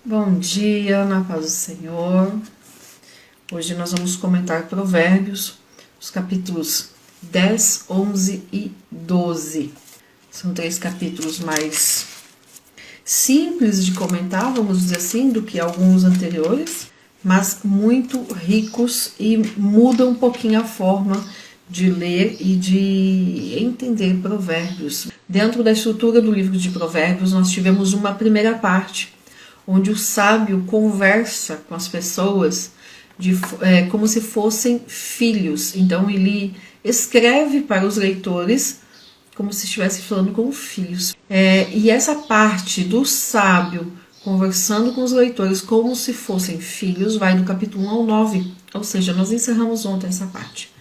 Bom dia, na paz do Senhor. Hoje nós vamos comentar Provérbios, os capítulos 10, 11 e 12. São 3 capítulos mais simples de comentar, vamos dizer assim, do que alguns anteriores, mas muito ricos e mudam um pouquinho a forma de ler e de entender Provérbios. Dentro da estrutura do livro de Provérbios, nós tivemos uma primeira parte, onde o sábio conversa com as pessoas como se fossem filhos. Então ele escreve para os leitores como se estivesse falando com filhos. E essa parte do sábio conversando com os leitores como se fossem filhos vai do capítulo 1 ao 9, ou seja, nós encerramos ontem essa parte.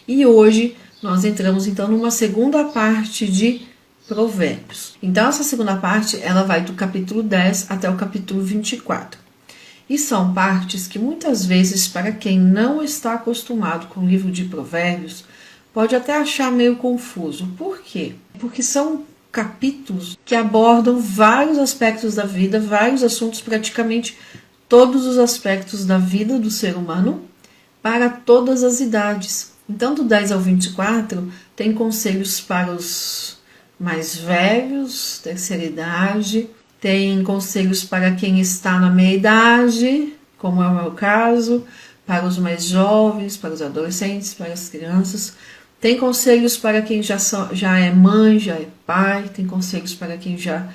E hoje nós entramos então numa segunda parte de Provérbios. Então essa segunda parte ela vai do capítulo 10 até o capítulo 24. E são partes que muitas vezes, para quem não está acostumado com o livro de Provérbios, pode até achar meio confuso. Por quê? Porque são capítulos que abordam vários aspectos da vida, vários assuntos, praticamente todos os aspectos da vida do ser humano, para todas as idades. Então, do 10 ao 24, tem conselhos para os mais velhos, terceira idade, tem conselhos para quem está na meia-idade, como é o meu caso, para os mais jovens, para os adolescentes, para as crianças. Tem conselhos para quem já é mãe, já é pai, tem conselhos para quem já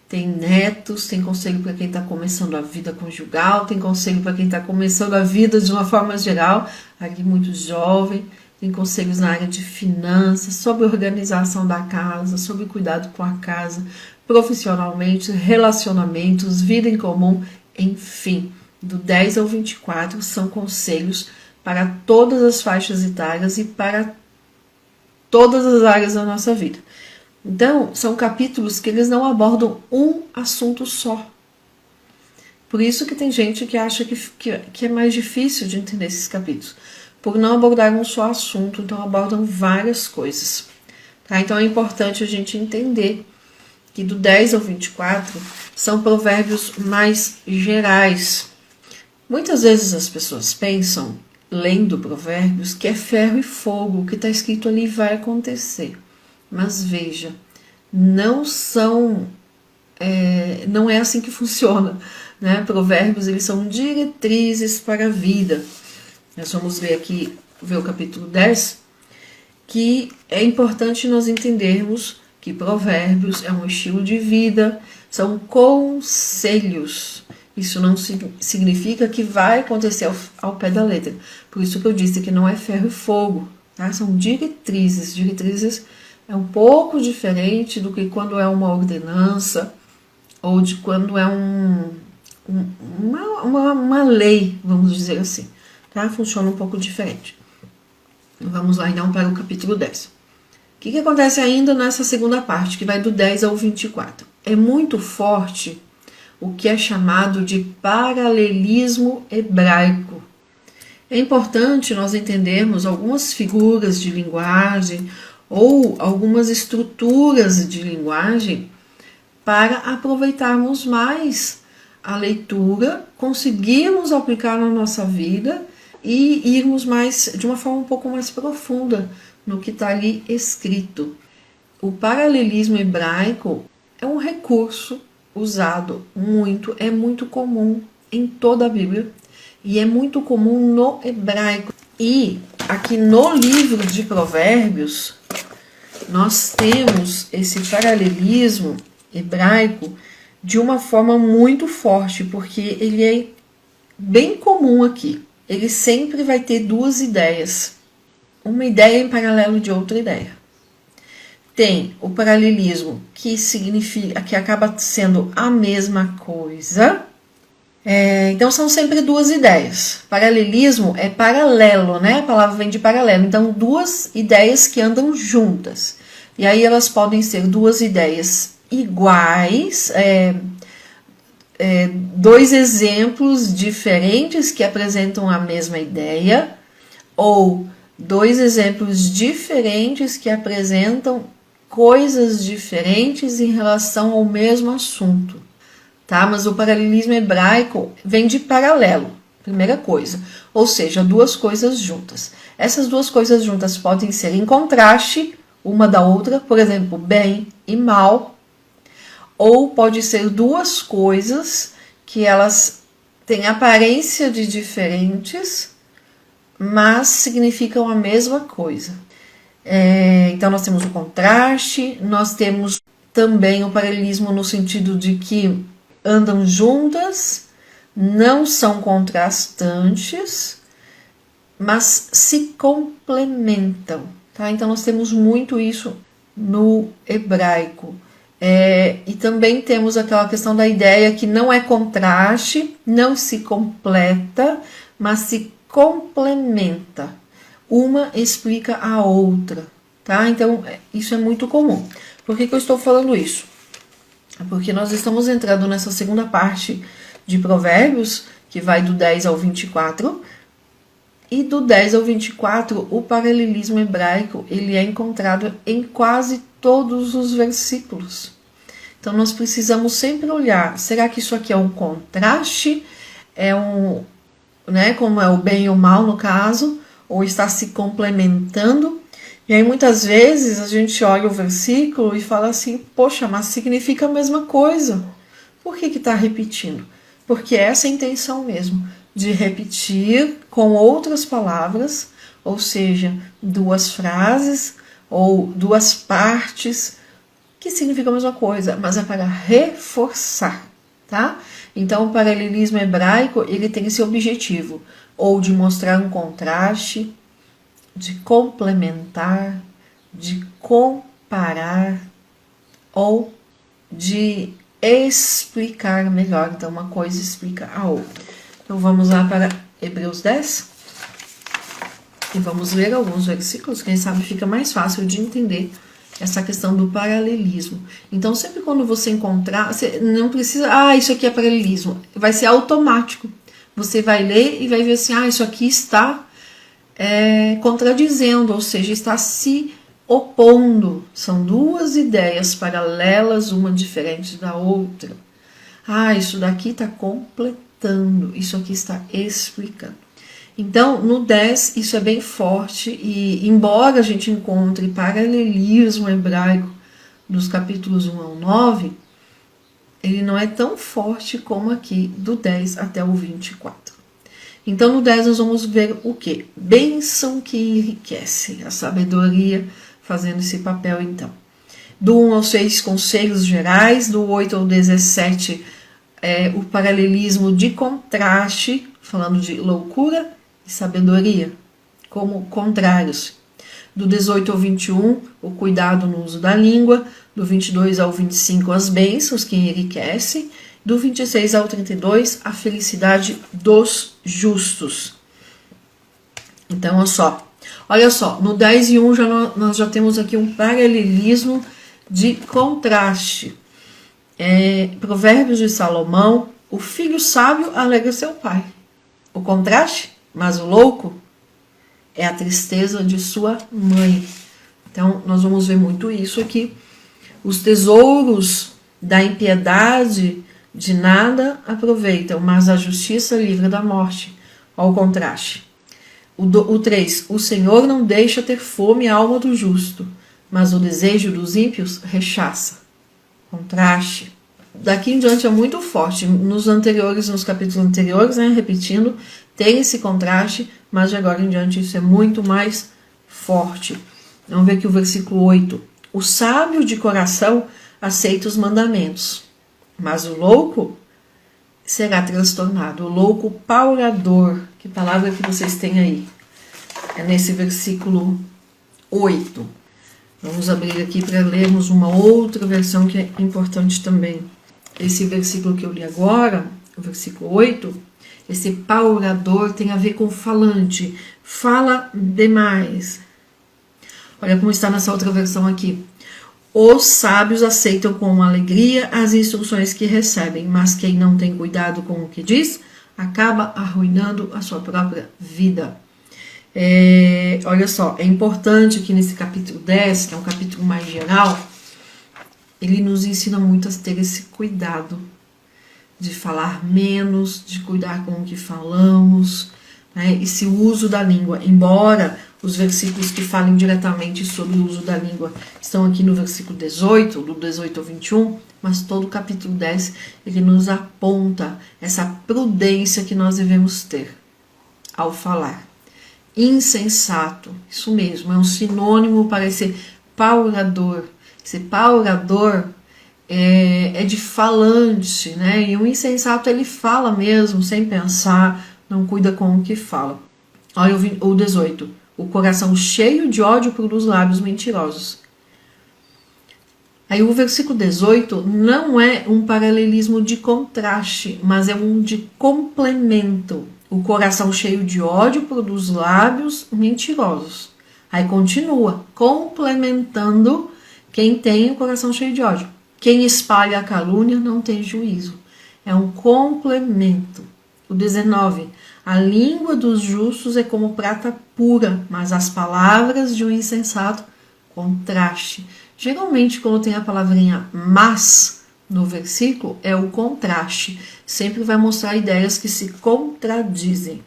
tem netos, tem conselho para quem está começando a vida conjugal, tem conselho para quem está começando a vida de uma forma geral, aqui muito jovem. Tem conselhos na área de finanças, sobre organização da casa, sobre cuidado com a casa, profissionalmente, relacionamentos, vida em comum, enfim. Do 10 ao 24 são conselhos para todas as faixas etárias e para todas as áreas da nossa vida. Então, são capítulos que eles não abordam um assunto só. Por isso que tem gente que acha que é mais difícil de entender esses capítulos. Por não abordar um só assunto, então abordam várias coisas. Tá? Então é importante a gente entender que do 10 ao 24 são provérbios mais gerais. Muitas vezes as pessoas pensam, lendo provérbios, que é ferro e fogo, o que está escrito ali vai acontecer. Mas veja, não é assim que funciona. Né? Provérbios eles são diretrizes para a vida. Nós vamos ver aqui, ver o capítulo 10, que é importante nós entendermos que provérbios é um estilo de vida, são conselhos. Isso não significa que vai acontecer ao pé da letra. Por isso que eu disse que não é ferro e fogo. Tá? São diretrizes. Diretrizes é um pouco diferente do que quando é uma ordenança ou de quando é uma lei, vamos dizer assim. Tá? Funciona um pouco diferente. Vamos lá então para o capítulo 10. O que acontece ainda nessa segunda parte, que vai do 10 ao 24? É muito forte o que é chamado de paralelismo hebraico. É importante nós entendermos algumas figuras de linguagem ou algumas estruturas de linguagem para aproveitarmos mais a leitura, conseguirmos aplicar na nossa vida e irmos mais de uma forma um pouco mais profunda no que está ali escrito. O paralelismo hebraico é um recurso usado muito, é muito comum em toda a Bíblia e é muito comum no hebraico. E aqui no livro de Provérbios nós temos esse paralelismo hebraico de uma forma muito forte, porque ele é bem comum aqui. Ele sempre vai ter duas ideias. Uma ideia em paralelo de outra ideia. Tem o paralelismo, que significa que acaba sendo a mesma coisa. Então são sempre duas ideias. Paralelismo é paralelo, né? A palavra vem de paralelo. Então duas ideias que andam juntas. E aí elas podem ser duas ideias iguais, dois exemplos diferentes que apresentam a mesma ideia, ou dois exemplos diferentes que apresentam coisas diferentes em relação ao mesmo assunto. tá? Mas o paralelismo hebraico vem de paralelo, primeira coisa. Ou seja, duas coisas juntas. Essas duas coisas juntas podem ser em contraste uma da outra, por exemplo, bem e mal, ou pode ser duas coisas que elas têm aparência de diferentes, mas significam a mesma coisa. Então nós temos o contraste, nós temos também o paralelismo no sentido de que andam juntas, não são contrastantes, mas se complementam, tá? Então nós temos muito isso no hebraico. E também temos aquela questão da ideia que não é contraste, não se completa, mas se complementa. Uma explica a outra, tá? Então, isso é muito comum. Por que eu estou falando isso? Porque nós estamos entrando nessa segunda parte de Provérbios, que vai do 10 ao 24, e do 10 ao 24, o paralelismo hebraico, ele é encontrado em quase todos os versículos. Então, nós precisamos sempre olhar, será que isso aqui é um contraste? Como é o bem e o mal no caso, ou está se complementando? E aí, muitas vezes, a gente olha o versículo e fala assim, poxa, mas significa a mesma coisa. Por que está repetindo? Porque essa é a intenção mesmo, de repetir com outras palavras, ou seja, duas frases ou duas partes, que significam a mesma coisa, mas é para reforçar, tá? Então, o paralelismo hebraico, ele tem esse objetivo, ou de mostrar um contraste, de complementar, de comparar, ou de explicar melhor. Então, uma coisa explica a outra. Então, vamos lá para Hebreus 10. E vamos ler alguns versículos, quem sabe fica mais fácil de entender essa questão do paralelismo. Então, sempre quando você encontrar, você não precisa, isso aqui é paralelismo, vai ser automático. Você vai ler e vai ver assim, isso aqui está contradizendo, ou seja, está se opondo. São duas ideias paralelas, uma diferente da outra. Isso daqui está completando, isso aqui está explicando. Então, no 10, isso é bem forte, e embora a gente encontre paralelismo hebraico dos capítulos 1 ao 9, ele não é tão forte como aqui, do 10 até o 24. Então, no 10 nós vamos ver o quê? Bênção que enriquece, a sabedoria fazendo esse papel, então. Do 1 ao 6, conselhos gerais, do 8 ao 17, o paralelismo de contraste, falando de loucura e sabedoria, como contrários. Do 18 ao 21, o cuidado no uso da língua. Do 22 ao 25, as bênçãos que enriquecem. Do 26 ao 32, a felicidade dos justos. Então, olha só, no 10 e 1 nós já temos aqui um paralelismo de contraste. Provérbios de Salomão, o filho sábio alegra seu pai. O contraste, mas o louco é a tristeza de sua mãe. Então, nós vamos ver muito isso aqui. Os tesouros da impiedade de nada aproveitam, mas a justiça livra da morte. Olha o contraste. O 3. O Senhor não deixa ter fome a alma do justo, mas o desejo dos ímpios rechaça. Contraste. Daqui em diante é muito forte. Nos capítulos anteriores, repetindo, tem esse contraste, mas de agora em diante isso é muito mais forte. Vamos ver aqui o versículo 8. O sábio de coração aceita os mandamentos, mas o louco será transtornado. O louco paurador, que palavra que vocês têm aí? É nesse versículo 8. Vamos abrir aqui para lermos uma outra versão que é importante também. Esse versículo que eu li agora, o versículo 8, esse paurador tem a ver com falante, fala demais. Olha como está nessa outra versão aqui. Os sábios aceitam com alegria as instruções que recebem, mas quem não tem cuidado com o que diz, acaba arruinando a sua própria vida. Olha só, é importante que nesse capítulo 10, que é um capítulo mais geral, ele nos ensina muito a ter esse cuidado. de falar menos, de cuidar com o que falamos, né? Esse uso da língua, embora os versículos que falem diretamente sobre o uso da língua estão aqui no versículo 18, do 18 ao 21, mas todo o capítulo 10, ele nos aponta essa prudência que nós devemos ter ao falar. Insensato, isso mesmo, é um sinônimo para esse paurador. Esse paurador é de falante, né? E o insensato, ele fala mesmo, sem pensar, não cuida com o que fala. Olha o 18. O coração cheio de ódio produz lábios mentirosos. Aí o versículo 18 não é um paralelismo de contraste, mas é um de complemento. O coração cheio de ódio produz lábios mentirosos. Aí continua, complementando quem tem o coração cheio de ódio. Quem espalha a calúnia não tem juízo. É um complemento. O 19. A língua dos justos é como prata pura, mas as palavras de um insensato, contraste. Geralmente, quando tem a palavrinha mas no versículo, é o contraste. Sempre vai mostrar ideias que se contradizem.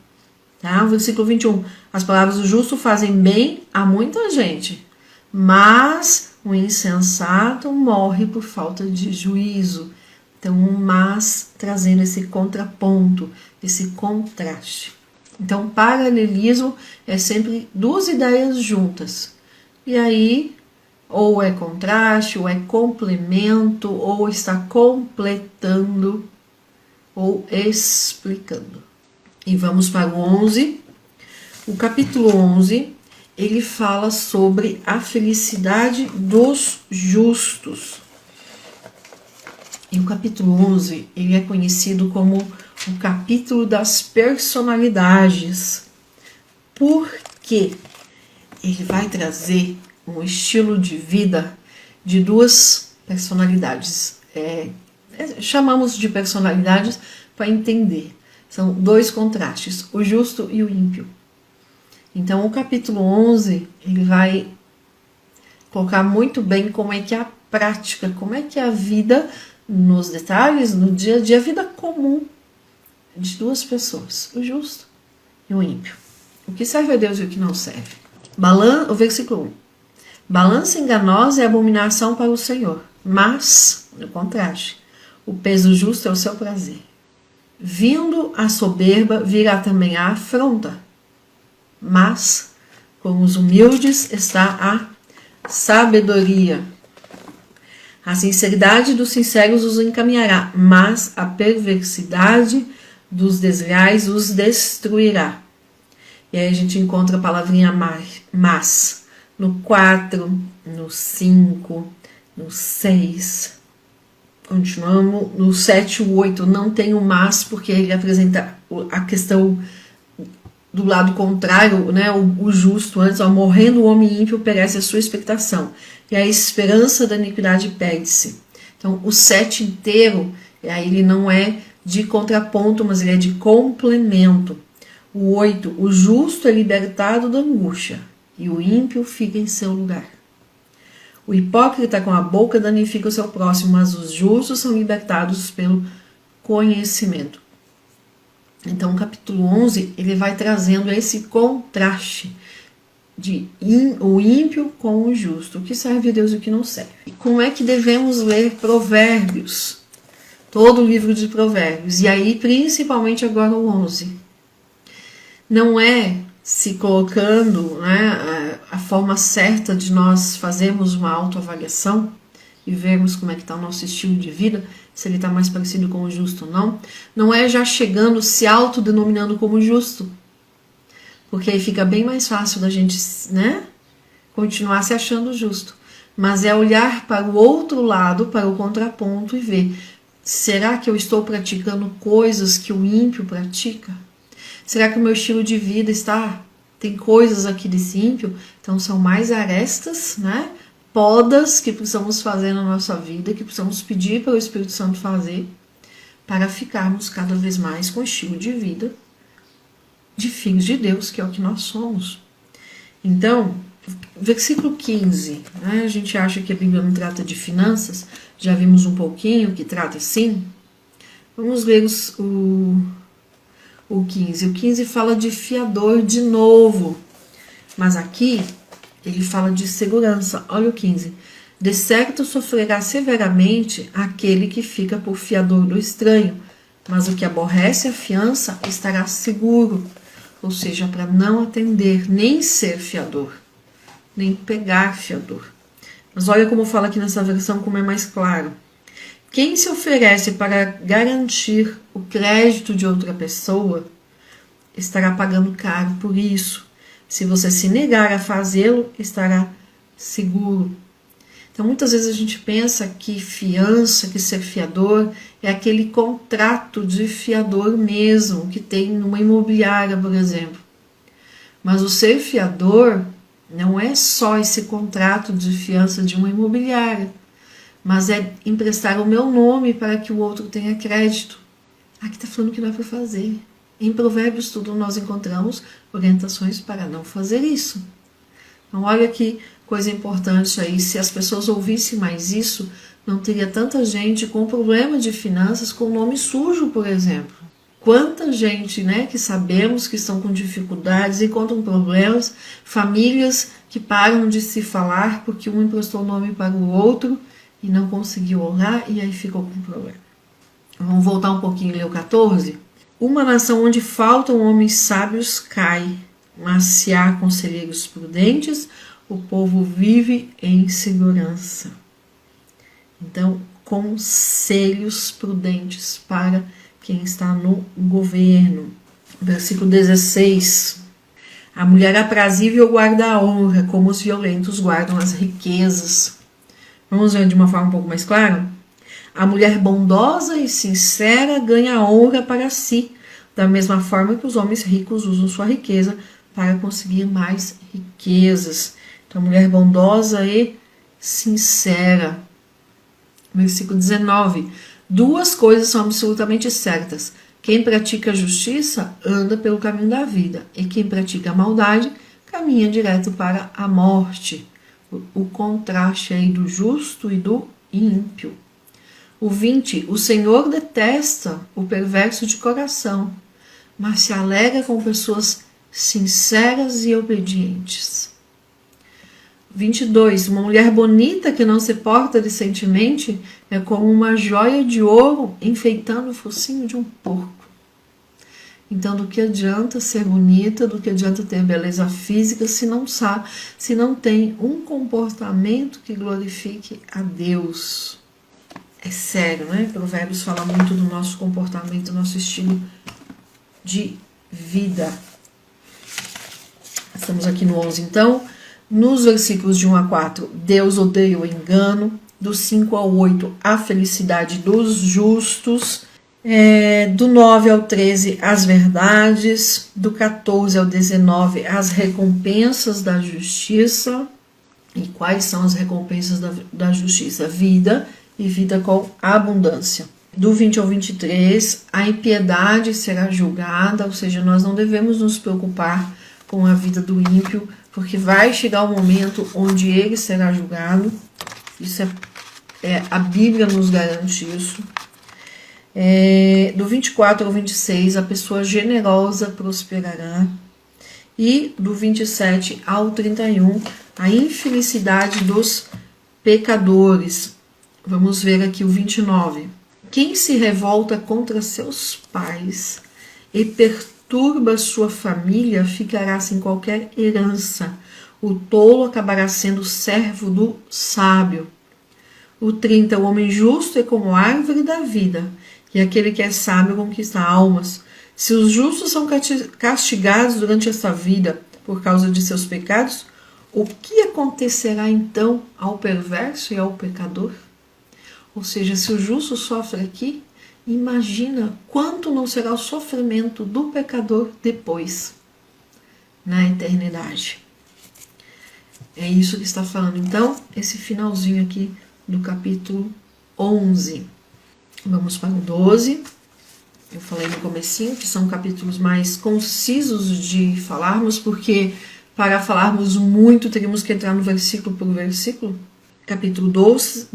Tá? O versículo 21. As palavras do justo fazem bem a muita gente, mas o insensato morre por falta de juízo. Então, mas trazendo esse contraponto, esse contraste. Então, paralelismo é sempre duas ideias juntas. E aí, ou é contraste, ou é complemento, ou está completando, ou explicando. E vamos para o 11. O capítulo 11, ele fala sobre a felicidade dos justos. E o capítulo 11, ele é conhecido como o capítulo das personalidades. Porque ele vai trazer um estilo de vida de duas personalidades. Chamamos de personalidades para entender. São dois contrastes, o justo e o ímpio. Então, o capítulo 11, ele vai colocar muito bem como é que é a prática, como é que é a vida nos detalhes, no dia a dia, a vida comum de duas pessoas, o justo e o ímpio. O que serve a Deus e o que não serve. O versículo 1. Balança enganosa é abominação para o Senhor, mas, no contraste, o peso justo é o seu prazer. Vindo a soberba, virá também a afronta, mas com os humildes está a sabedoria. A sinceridade dos sinceros os encaminhará, mas a perversidade dos desleais os destruirá. E aí a gente encontra a palavrinha mas no 4, no 5, no 6. Continuamos no 7 e 8. Não tem o mas, porque ele apresenta a questão do lado contrário, né? O justo antes, morrendo o homem ímpio, perece a sua expectação. E a esperança da iniquidade perde-se. Então, o 7 inteiro, aí ele não é de contraponto, mas ele é de complemento. O 8, o justo é libertado da angústia, e o ímpio fica em seu lugar. O hipócrita com a boca danifica o seu próximo, mas os justos são libertados pelo conhecimento. Então, o capítulo 11, ele vai trazendo esse contraste de o ímpio com o justo, o que serve a Deus e o que não serve. E como é que devemos ler Provérbios? Todo o livro de Provérbios, e aí principalmente agora o 11. Não é se colocando, né, a forma certa de nós fazermos uma autoavaliação e vermos como é que está o nosso estilo de vida, se ele está mais parecido com o justo ou não. Não é já chegando, se autodenominando como justo, porque aí fica bem mais fácil da gente, né, continuar se achando justo. Mas é olhar para o outro lado, para o contraponto e ver, será que eu estou praticando coisas que o ímpio pratica? Será que o meu estilo de vida tem coisas aqui desse ímpio? Então são mais arestas, né, podas que precisamos fazer na nossa vida, que precisamos pedir para o Espírito Santo fazer, para ficarmos cada vez mais com o estilo de vida de filhos de Deus, que é o que nós somos. Então, versículo 15, né, a gente acha que a Bíblia não trata de finanças, já vimos um pouquinho que trata sim, Vamos ler o 15. O 15 fala de fiador de novo, mas aqui ele fala de segurança. Olha o 15. De certo sofrerá severamente aquele que fica por fiador do estranho, mas o que aborrece a fiança estará seguro, ou seja, para não atender, nem ser fiador, nem pegar fiador. Mas olha como fala aqui nessa versão, como é mais claro. Quem se oferece para garantir o crédito de outra pessoa estará pagando caro por isso. Se você se negar a fazê-lo, estará seguro. Então, muitas vezes a gente pensa que fiança, que ser fiador, é aquele contrato de fiador mesmo, que tem numa imobiliária, por exemplo. Mas o ser fiador não é só esse contrato de fiança de uma imobiliária, mas é emprestar o meu nome para que o outro tenha crédito. Aqui está falando que não é para fazer. Em Provérbios tudo nós encontramos orientações para não fazer isso. Então olha que coisa importante aí, se as pessoas ouvissem mais isso, não teria tanta gente com problema de finanças com nome sujo, por exemplo. Quanta gente, né, que sabemos que estão com dificuldades, encontram problemas, famílias que param de se falar porque um emprestou o nome para o outro e não conseguiu honrar e aí ficou com problema. Vamos voltar um pouquinho e ler o 14. Uma nação onde faltam homens sábios cai, mas se há conselheiros prudentes, o povo vive em segurança. Então, conselhos prudentes para quem está no governo. Versículo 16. A mulher aprazível guarda a honra, como os violentos guardam as riquezas. Vamos ver de uma forma um pouco mais clara? A mulher bondosa e sincera ganha honra para si, da mesma forma que os homens ricos usam sua riqueza para conseguir mais riquezas. Então, a mulher bondosa e sincera. Versículo 19. Duas coisas são absolutamente certas. Quem pratica a justiça anda pelo caminho da vida, e quem pratica a maldade caminha direto para a morte. O contraste aí do justo e do ímpio. O 20. O Senhor detesta o perverso de coração, mas se alegra com pessoas sinceras e obedientes. 22. Uma mulher bonita que não se porta decentemente é como uma joia de ouro enfeitando o focinho de um porco. Então, do que adianta ser bonita, do que adianta ter beleza física se não tem um comportamento que glorifique a Deus? É sério, né? Provérbios fala muito do nosso comportamento, do nosso estilo de vida. Estamos aqui no 11, então. Nos versículos de 1 a 4, Deus odeia o engano. Do 5 ao 8, a felicidade dos justos. Do 9 ao 13, as verdades. Do 14 ao 19, as recompensas da justiça. E quais são as recompensas da justiça? Vida e vida com abundância. Do 20 ao 23, a impiedade será julgada, ou seja, nós não devemos nos preocupar com a vida do ímpio, porque vai chegar o momento onde ele será julgado. Isso a Bíblia nos garante isso. Do 24 ao 26, a pessoa generosa prosperará. E do 27 ao 31, a infelicidade dos pecadores. Vamos ver aqui o 29. Quem se revolta contra seus pais e perturba sua família ficará sem qualquer herança. O tolo acabará sendo servo do sábio. O 30. O homem justo é como a árvore da vida, e aquele que é sábio conquista almas. Se os justos são castigados durante esta vida por causa de seus pecados, o que acontecerá então ao perverso e ao pecador? Ou seja, se o justo sofre aqui, imagina quanto não será o sofrimento do pecador depois, na eternidade. É isso que está falando, então, esse finalzinho aqui do capítulo 11. Vamos para o 12. Eu falei no comecinho que são capítulos mais concisos de falarmos, porque para falarmos muito teríamos que entrar no versículo por versículo. Capítulo 12,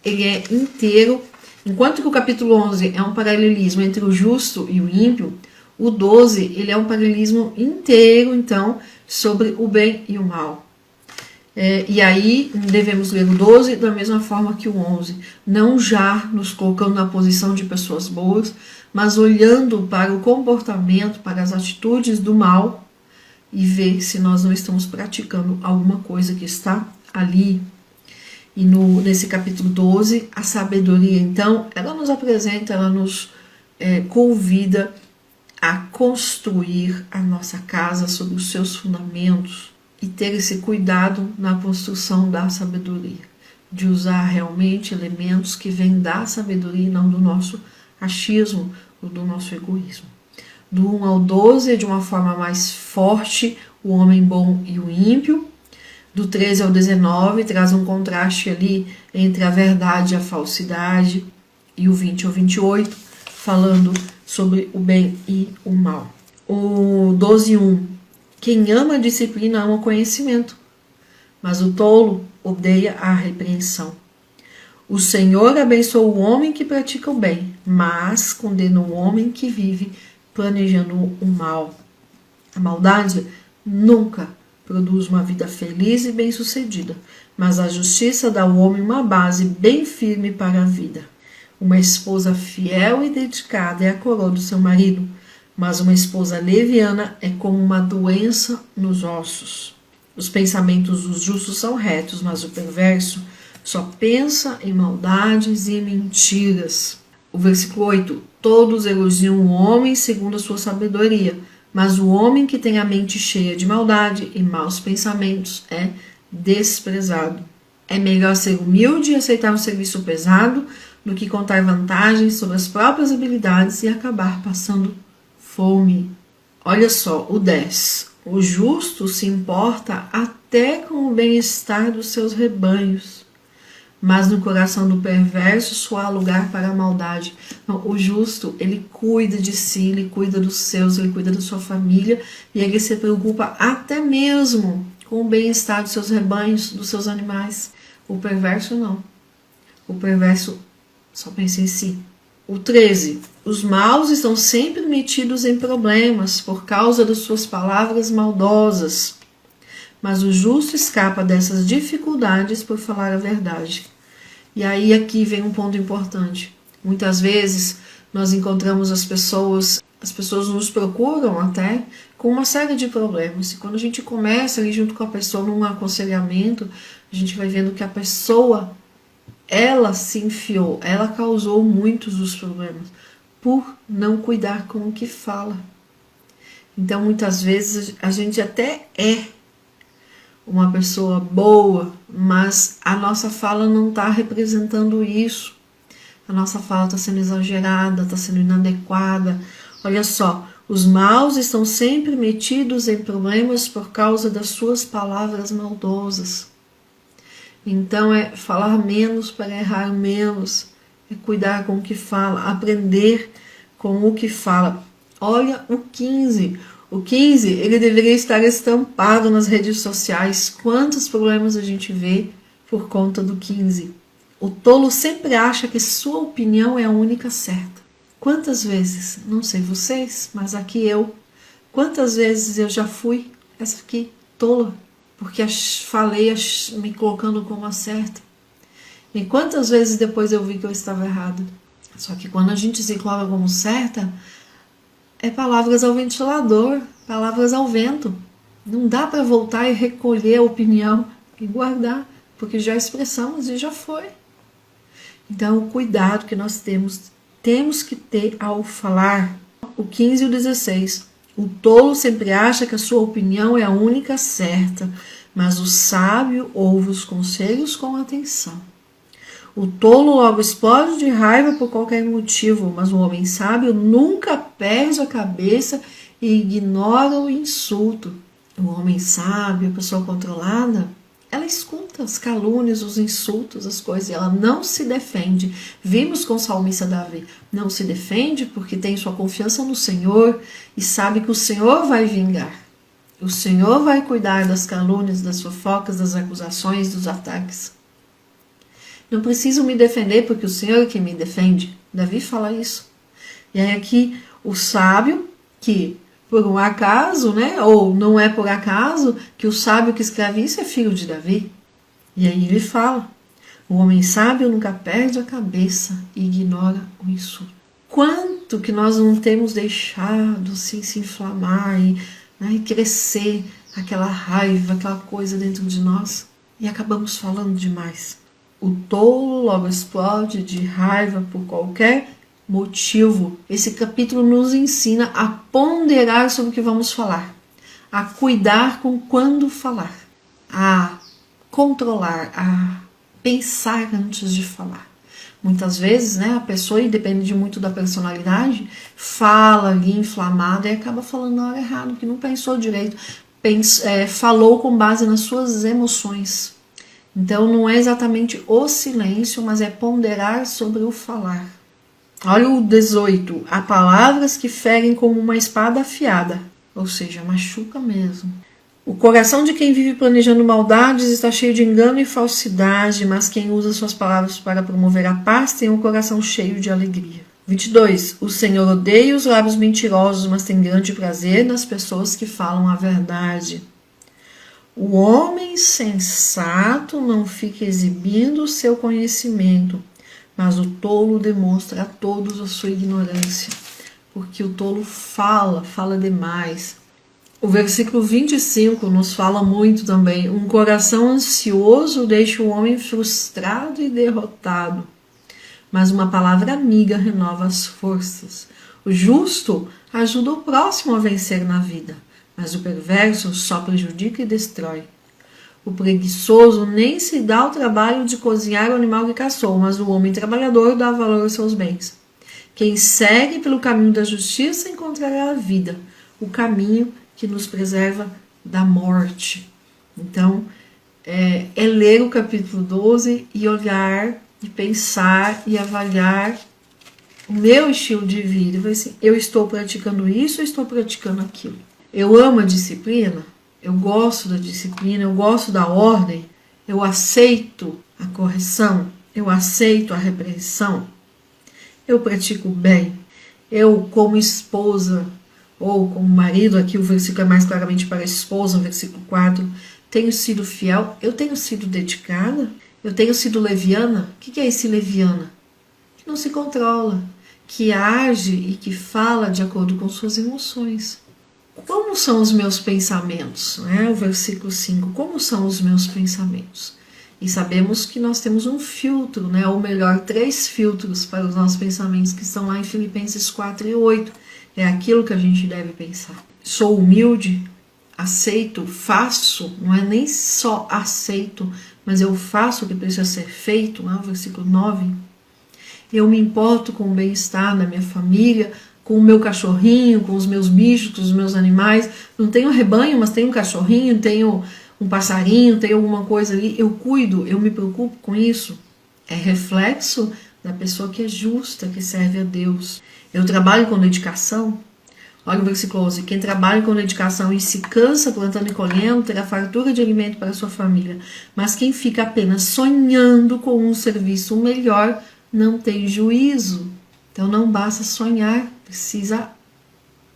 ele é inteiro Enquanto que o capítulo 11 é um paralelismo entre o justo e o ímpio, o 12 ele é um paralelismo inteiro, então, sobre o bem e o mal. E aí devemos ler o 12 da mesma forma que o 11, não já nos colocando na posição de pessoas boas, mas olhando para o comportamento, para as atitudes do mal e ver se nós não estamos praticando alguma coisa que está ali. E nesse capítulo 12, a sabedoria, então, ela nos apresenta, ela nos convida a construir a nossa casa sobre os seus fundamentos e ter esse cuidado na construção da sabedoria, de usar realmente elementos que vêm da sabedoria e não do nosso achismo ou do nosso egoísmo. Do 1 ao 12 é de uma forma mais forte o homem bom e o ímpio. Do 13 ao 19 traz um contraste ali entre a verdade e a falsidade. E o 20 ao 28 falando sobre o bem e o mal. O 12:1. Quem ama a disciplina ama o conhecimento, mas o tolo odeia a repreensão. O Senhor abençoa o homem que pratica o bem, mas condena o homem que vive planejando o mal. A maldade nunca produz uma vida feliz e bem-sucedida, mas a justiça dá ao homem uma base bem firme para a vida. Uma esposa fiel e dedicada é a coroa do seu marido, mas uma esposa leviana é como uma doença nos ossos. Os pensamentos dos justos são retos, mas o perverso só pensa em maldades e mentiras. O versículo 8. Todos elogiam o homem segundo a sua sabedoria, mas o homem que tem a mente cheia de maldade e maus pensamentos é desprezado. É melhor ser humilde e aceitar um serviço pesado do que contar vantagens sobre as próprias habilidades e acabar passando fome. Olha só, o 10. O justo se importa até com o bem-estar dos seus rebanhos, mas no coração do perverso só há lugar para a maldade. Não, o justo, ele cuida de si, ele cuida dos seus, ele cuida da sua família e ele se preocupa até mesmo com o bem-estar dos seus rebanhos, dos seus animais. O perverso não. O perverso só pensa em si. O 13. Os maus estão sempre metidos em problemas por causa das suas palavras maldosas, mas o justo escapa dessas dificuldades por falar a verdade. E aí aqui vem um ponto importante. Muitas vezes nós encontramos as pessoas nos procuram até com uma série de problemas. E quando a gente começa ali junto com a pessoa num aconselhamento, a gente vai vendo que a pessoa, ela se enfiou, ela causou muitos dos problemas por não cuidar com o que fala. Então muitas vezes a gente até é uma pessoa boa, mas a nossa fala não está representando isso. A nossa fala está sendo exagerada, está sendo inadequada. Olha só, os maus estão sempre metidos em problemas por causa das suas palavras maldosas. Então é falar menos para errar menos, é cuidar com o que fala, aprender com o que fala. Olha o 15. O 15, ele deveria estar estampado nas redes sociais. Quantos problemas a gente vê por conta do 15? O tolo sempre acha que sua opinião é a única certa. Quantas vezes, não sei vocês, mas aqui eu, quantas vezes eu já fui essa aqui, tola, porque falei me colocando como a certa. E quantas vezes depois eu vi que eu estava errada. Só que quando a gente se coloca como certa, é palavras ao ventilador, palavras ao vento. Não dá para voltar e recolher a opinião e guardar, porque já expressamos e já foi. Então, o cuidado que nós temos que ter ao falar. O 15 e o 16. O tolo sempre acha que a sua opinião é a única certa, mas o sábio ouve os conselhos com atenção. O tolo logo explode de raiva por qualquer motivo, mas o homem sábio nunca perde a cabeça e ignora o insulto. O homem sábio, a pessoa controlada, ela escuta as calúnias, os insultos, as coisas, e ela não se defende. Vimos com o salmista Davi, não se defende porque tem sua confiança no Senhor e sabe que o Senhor vai vingar. O Senhor vai cuidar das calúnias, das fofocas, das acusações, dos ataques. Não preciso me defender porque o Senhor é quem me defende. Davi fala isso. E aí aqui o sábio, que por um acaso, né, ou não é por acaso, que o sábio que escreve isso é filho de Davi. E aí ele fala, o homem sábio nunca perde a cabeça e ignora o insulto. Quanto que nós não temos deixado assim, se inflamar e crescer aquela raiva, aquela coisa dentro de nós e acabamos falando demais. O tolo logo explode de raiva por qualquer motivo. Esse capítulo nos ensina a ponderar sobre o que vamos falar, a cuidar com quando falar, a controlar, a pensar antes de falar. Muitas vezes, né, a pessoa, e depende muito da personalidade, fala ali inflamada e acaba falando na hora errada, porque não pensou direito, falou com base nas suas emoções. Então não é exatamente o silêncio, mas é ponderar sobre o falar. Olha o 18. Há palavras que ferem como uma espada afiada, ou seja, machuca mesmo. O coração de quem vive planejando maldades está cheio de engano e falsidade, mas quem usa suas palavras para promover a paz tem um coração cheio de alegria. 22. O Senhor odeia os lábios mentirosos, mas tem grande prazer nas pessoas que falam a verdade. O homem sensato não fica exibindo o seu conhecimento, mas o tolo demonstra a todos a sua ignorância, porque o tolo fala demais. O versículo 25 nos fala muito também. Um coração ansioso deixa o homem frustrado e derrotado, mas uma palavra amiga renova as forças. O justo ajuda o próximo a vencer na vida, mas o perverso só prejudica e destrói. O preguiçoso nem se dá o trabalho de cozinhar o animal que caçou, mas o homem trabalhador dá valor aos seus bens. Quem segue pelo caminho da justiça encontrará a vida, o caminho que nos preserva da morte. Então, é ler o capítulo 12 e olhar, e pensar, e avaliar o meu estilo de vida. Vai assim, eu estou praticando isso, eu estou praticando aquilo. Eu amo a disciplina, eu gosto da disciplina, eu gosto da ordem, eu aceito a correção, eu aceito a repreensão, eu pratico bem, eu como esposa ou como marido, aqui o versículo é mais claramente para a esposa, no versículo 4, tenho sido fiel, eu tenho sido dedicada, eu tenho sido leviana. O que é esse leviana? Que não se controla, que age e que fala de acordo com suas emoções. Como são os meus pensamentos? O versículo 5, como são os meus pensamentos? E sabemos que nós temos um filtro, ou melhor, 3 filtros para os nossos pensamentos, que estão lá em Filipenses 4 e 8. É aquilo que a gente deve pensar. Sou humilde, aceito, faço, não é nem só aceito, mas eu faço o que precisa ser feito, o versículo 9. Eu me importo com o bem-estar da minha família, com o meu cachorrinho, com os meus bichos, com os meus animais. Não tenho rebanho, mas tenho um cachorrinho, tenho um passarinho, tenho alguma coisa ali. Eu cuido, eu me preocupo com isso. É reflexo da pessoa que é justa, que serve a Deus. Eu trabalho com dedicação. Olha o versículo 11. Quem trabalha com dedicação e se cansa plantando e colhendo, terá fartura de alimento para a sua família. Mas quem fica apenas sonhando com um serviço melhor, não tem juízo. Então não basta sonhar, precisa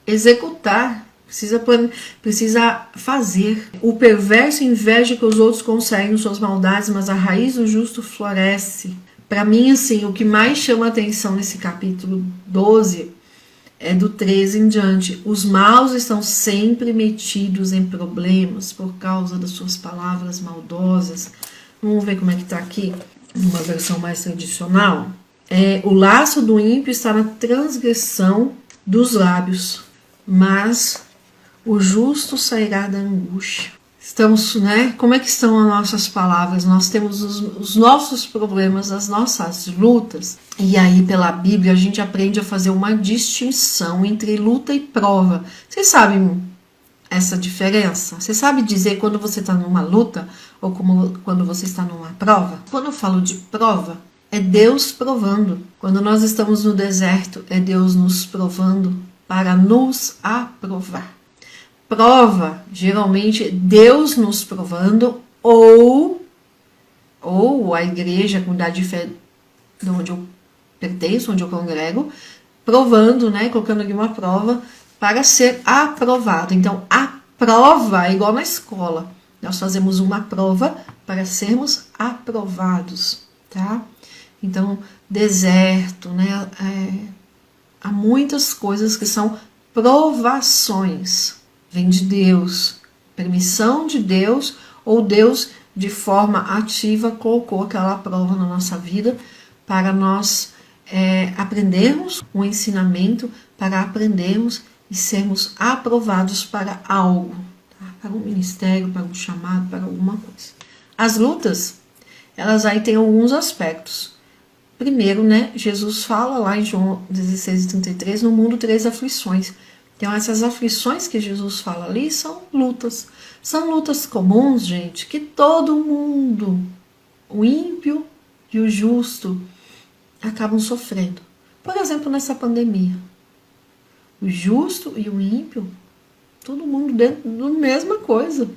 executar, precisa fazer. O perverso inveja que os outros conseguem suas maldades, mas a raiz do justo floresce. Para mim, assim, o que mais chama a atenção nesse capítulo 12 é do 13 em diante. Os maus estão sempre metidos em problemas por causa das suas palavras maldosas. Vamos ver como é que está aqui, numa versão mais tradicional. O laço do ímpio está na transgressão dos lábios, mas o justo sairá da angústia. Estamos, como é que estão as nossas palavras? Nós temos os nossos problemas, as nossas lutas. E aí, pela Bíblia, a gente aprende a fazer uma distinção entre luta e prova. Vocês sabem essa diferença? Você sabe dizer quando você está numa luta ou quando você está numa prova? Quando eu falo de prova, é Deus provando. Quando nós estamos no deserto, é Deus nos provando para nos aprovar. Prova, geralmente, Deus nos provando ou ou a igreja, a comunidade de fé de onde eu pertenço, onde eu congrego, provando, né, colocando ali uma prova para ser aprovado. Então, a prova é igual na escola. Nós fazemos uma prova para sermos aprovados, tá? Então, deserto, né? Há muitas coisas que são provações. Vem de Deus, permissão de Deus, ou Deus, de forma ativa, colocou aquela prova na nossa vida para nós aprendermos um ensinamento, para aprendermos e sermos aprovados para algo, tá? Para um ministério, para um chamado, para alguma coisa. As lutas, elas aí têm alguns aspectos. Primeiro, né, Jesus fala lá em João 16:33, no mundo 3 aflições. Então, essas aflições que Jesus fala ali são lutas. São lutas comuns, gente, que todo mundo, o ímpio e o justo, acabam sofrendo. Por exemplo, nessa pandemia. O justo e o ímpio, todo mundo dentro da mesma coisa.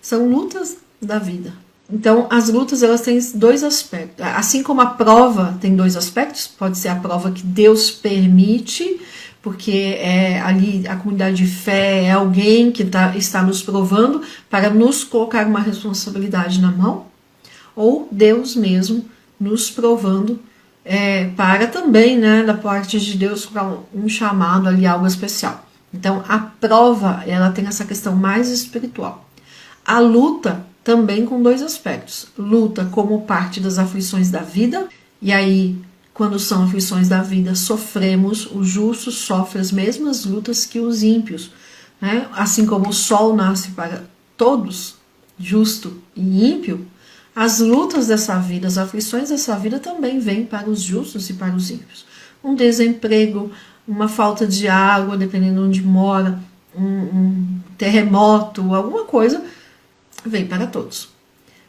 São lutas da vida. Então, as lutas, elas têm dois aspectos. Assim como a prova tem dois aspectos, pode ser a prova que Deus permite, porque ali a comunidade de fé é alguém que está nos provando para nos colocar uma responsabilidade na mão, ou Deus mesmo nos provando para também, né, da parte de Deus, para um chamado ali, algo especial. Então, a prova, ela tem essa questão mais espiritual. A luta também com dois aspectos. Luta como parte das aflições da vida, e aí, quando são aflições da vida, sofremos, o justo sofre as mesmas lutas que os ímpios, né? Assim como o sol nasce para todos, justo e ímpio, as lutas dessa vida, as aflições dessa vida também vêm para os justos e para os ímpios. Um desemprego, uma falta de água, dependendo de onde mora, um terremoto, alguma coisa, vem para todos.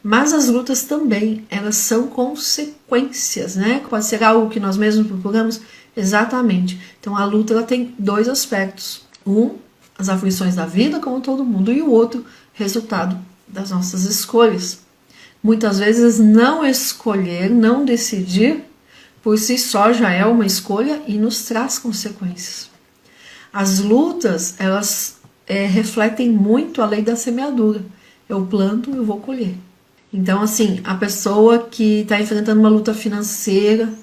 Mas as lutas também, elas são consequências, né? Pode ser algo que nós mesmos procuramos. Exatamente. Então a luta, ela tem dois aspectos. Um, as aflições da vida, como todo mundo, e o outro, resultado das nossas escolhas. Muitas vezes não escolher, não decidir, por si só já é uma escolha e nos traz consequências. As lutas, elas refletem muito a lei da semeadura. Eu planto, eu vou colher. Então, assim, a pessoa que está enfrentando uma luta financeira,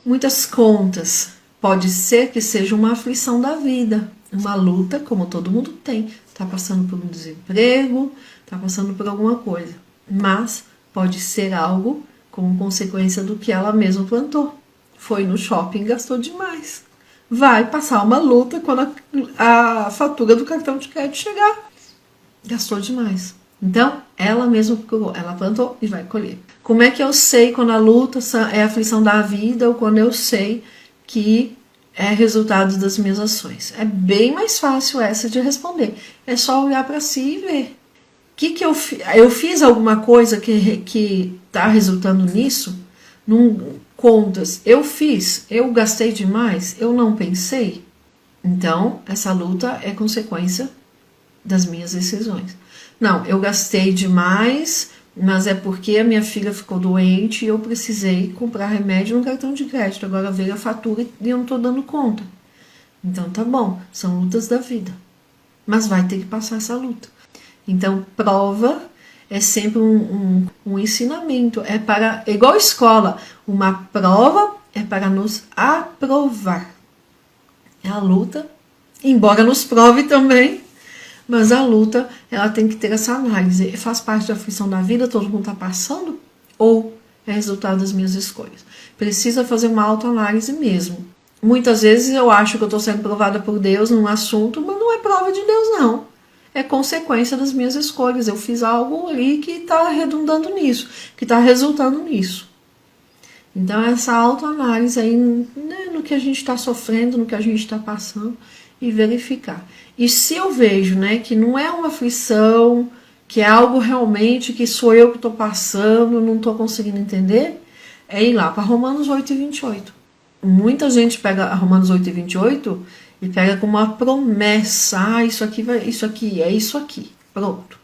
muitas contas, pode ser que seja uma aflição da vida, uma luta, como todo mundo tem. Está passando por um desemprego, está passando por alguma coisa. Mas pode ser algo como consequência do que ela mesma plantou. Foi no shopping e gastou demais. Vai passar uma luta quando a fatura do cartão de crédito chegar. Gastou demais. Então, ela mesma procurou, ela plantou e vai colher. Como é que eu sei quando a luta é a aflição da vida ou quando eu sei que é resultado das minhas ações? É bem mais fácil essa de responder. É só olhar para si e ver. Que eu fiz alguma coisa que está resultando nisso? Contas, eu fiz, eu gastei demais, eu não pensei. Então, essa luta é consequência das minhas decisões. Não, eu gastei demais, mas é porque a minha filha ficou doente e eu precisei comprar remédio no cartão de crédito. Agora veio a fatura e eu não estou dando conta. Então tá bom, são lutas da vida. Mas vai ter que passar essa luta. Então, prova é sempre um ensinamento. É igual escola. Uma prova é para nos aprovar. É a luta, embora nos prove também. Mas a luta, ela tem que ter essa análise. Faz parte da aflição da vida, todo mundo está passando? Ou é resultado das minhas escolhas? Precisa fazer uma autoanálise mesmo. Muitas vezes eu acho que eu estou sendo provada por Deus num assunto, mas não é prova de Deus, não. É consequência das minhas escolhas. Eu fiz algo ali que está redundando nisso, que está resultando nisso. Então, essa autoanálise aí, né, no que a gente está sofrendo, no que a gente está passando, e verificar. E se eu vejo, né, que não é uma aflição, que é algo realmente que sou eu que estou passando, não estou conseguindo entender, é ir lá para Romanos 8:28. Muita gente pega Romanos 8:28 e pega como uma promessa. Isso aqui é isso aqui. Pronto.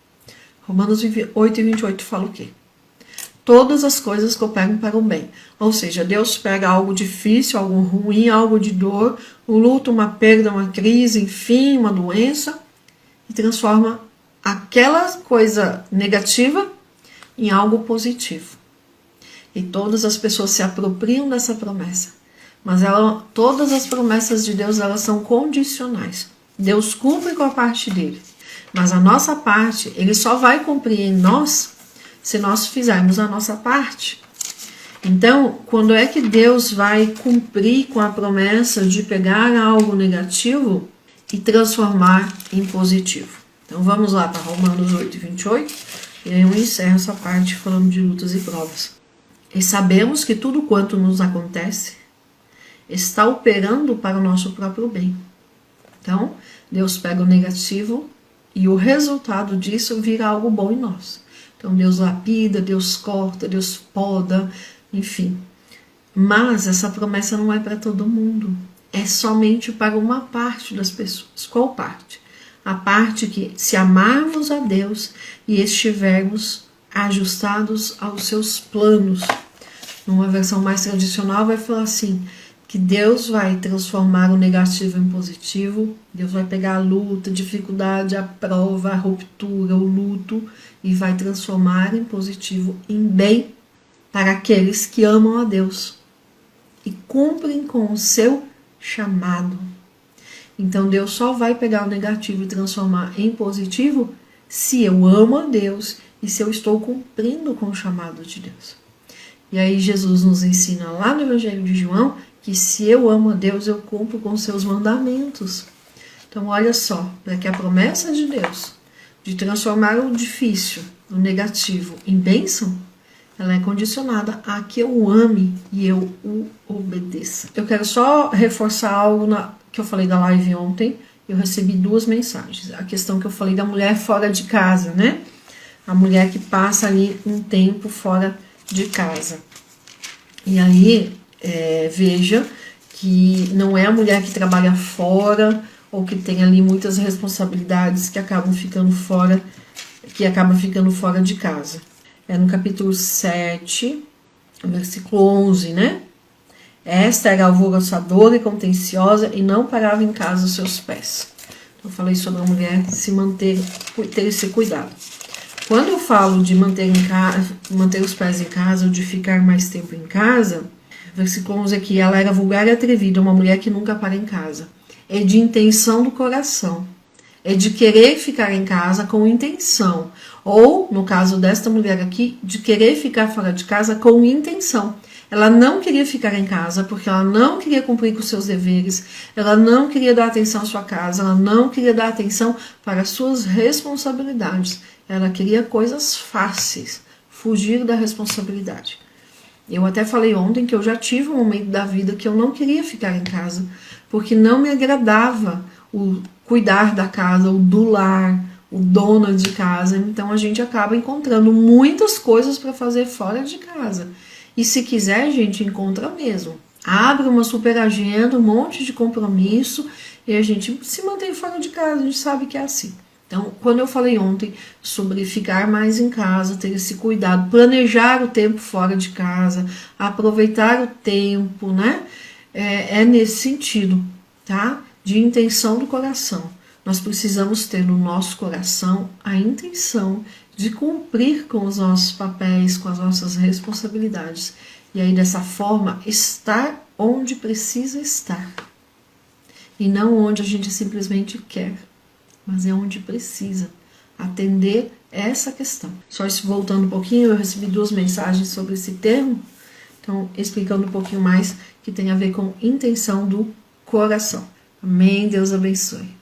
Romanos 8:28 fala o quê? todas as coisas cooperam para o bem. Ou seja, Deus pega algo difícil, algo ruim, algo de dor, um luto, uma perda, uma crise, enfim, uma doença, e transforma aquela coisa negativa em algo positivo. E todas as pessoas se apropriam dessa promessa. Mas todas as promessas de Deus, elas são condicionais. Deus cumpre com a parte dele. Mas a nossa parte, ele só vai cumprir em nós se nós fizermos a nossa parte. Então, quando é que Deus vai cumprir com a promessa de pegar algo negativo e transformar em positivo? Então, vamos lá para Romanos 8:28, e aí eu encerro essa parte falando de lutas e provas. E sabemos que tudo quanto nos acontece está operando para o nosso próprio bem. Então, Deus pega o negativo e o resultado disso vira algo bom em nós. Então, Deus lapida, Deus corta, Deus poda, enfim. Mas essa promessa não é para todo mundo. É somente para uma parte das pessoas. Qual parte? A parte que, se amarmos a Deus e estivermos ajustados aos seus planos. Numa versão mais tradicional vai falar assim, que Deus vai transformar o negativo em positivo, Deus vai pegar a luta, a dificuldade, a prova, a ruptura, o luto e vai transformar em positivo, em bem para aqueles que amam a Deus e cumprem com o seu chamado. Então Deus só vai pegar o negativo e transformar em positivo se eu amo a Deus e se eu estou cumprindo com o chamado de Deus. E aí Jesus nos ensina lá no Evangelho de João que se eu amo a Deus, eu cumpro com os seus mandamentos. Então olha só, para que a promessa de Deus de transformar o difícil, o negativo, em bênção, ela é condicionada a que eu ame e eu o obedeça. Eu quero só reforçar algo que eu falei da live ontem. Eu recebi 2 mensagens. A questão que eu falei da mulher fora de casa, né? A mulher que passa ali um tempo fora de casa. E aí, veja que não é a mulher que trabalha fora ou que tem ali muitas responsabilidades que acaba ficando fora de casa. É no capítulo 7, versículo 11, né? Esta era alvoroçadora e contenciosa e não parava em casa os seus pés. Eu falei sobre a mulher se manter, ter esse cuidado. Quando eu falo de manter os pés em casa ou de ficar mais tempo em casa, versículo 11 aqui, ela era vulgar e atrevida, uma mulher que nunca para em casa. É de intenção do coração. É de querer ficar em casa com intenção. Ou, no caso desta mulher aqui, de querer ficar fora de casa com intenção. Ela não queria ficar em casa porque ela não queria cumprir com os seus deveres, ela não queria dar atenção à sua casa, ela não queria dar atenção para as suas responsabilidades. Ela queria coisas fáceis, fugir da responsabilidade. Eu até falei ontem que eu já tive um momento da vida que eu não queria ficar em casa, porque não me agradava o cuidar da casa, o do lar, o dono de casa. Então a gente acaba encontrando muitas coisas para fazer fora de casa. E se quiser, gente, encontra mesmo. Abre uma super agenda, um monte de compromisso e a gente se mantém fora de casa, a gente sabe que é assim. Então, quando eu falei ontem sobre ficar mais em casa, ter esse cuidado, planejar o tempo fora de casa, aproveitar o tempo, né? É nesse sentido, tá? De intenção do coração. Nós precisamos ter no nosso coração a intenção de cumprir com os nossos papéis, com as nossas responsabilidades. E aí, dessa forma, estar onde precisa estar. E não onde a gente simplesmente quer, mas é onde precisa atender essa questão. Só voltando um pouquinho, eu recebi 2 mensagens sobre esse termo, então explicando um pouquinho mais, que tem a ver com intenção do coração. Amém? Deus abençoe.